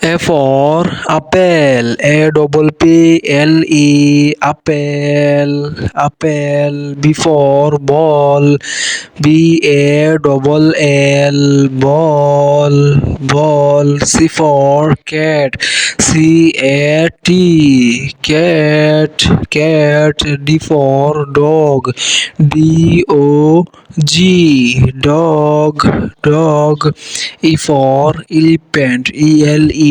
A for apple, A double P L E, apple, apple. B for ball, B A double L, ball, ball. C for cat, C A T, cat, cat. D for dog, D O G, dog, dog. E for elephant, ELEPHANT,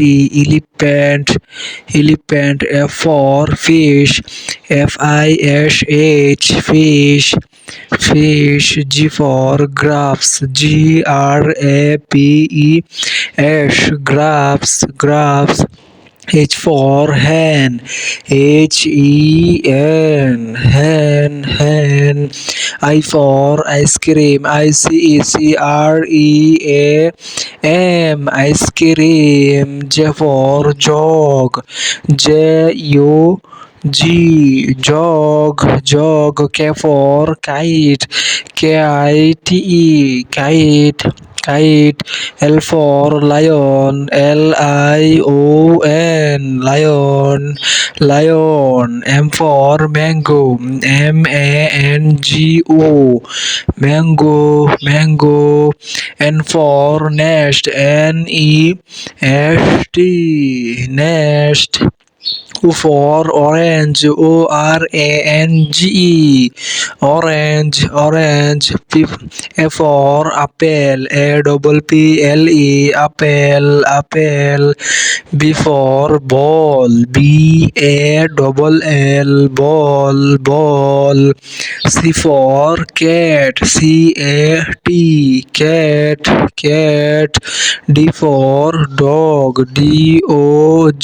elephant, elephant. F for fish, FISH, fish, fish. G for grapes, GRAPES, grapes, grapes. H for hen, HEN, hen, hen. I for ice cream, ICECREAM, ice cream. J for jog, JUG, jog, jog. K for kite, KITE, kite, kite. L for lion, LION, lion, lion. M for mango, MANGO, mango, mango. N for nest, NEST, nest. O for orange, ORANGE, orange, orange. F for apple, APPLE, apple, apple. B for ball, BALL, ball, ball. C for cat, CAT, cat, cat. D for dog, DOG,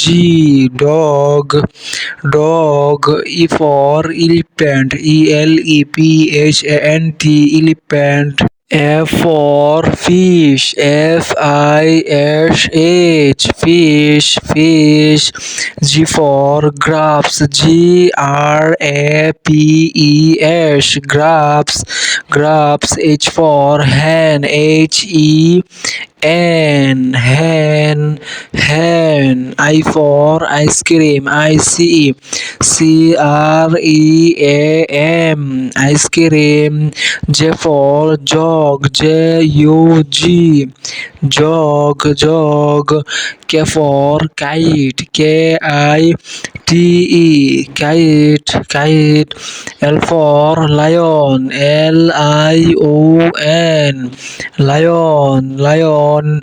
dog, dog. E for elephant, ELEPHANT, elephant. F for fish, FISH, fish, fish. G for grapes, GRAPES, grapes, grapes. H for hen, HEN, hen. I for ice cream, ICECREAM, ice cream. J for jog, JUG, jog, jog. K for kite, KITE, kite, kite. L for lion, LION, lion, lion. M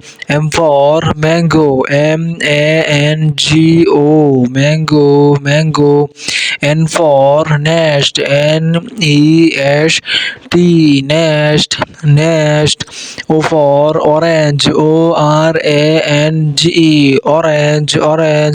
for mango, MANGO, mango, mango. N for nest, NEST, nest, nest. O for orange, ORANGE, orange, orange.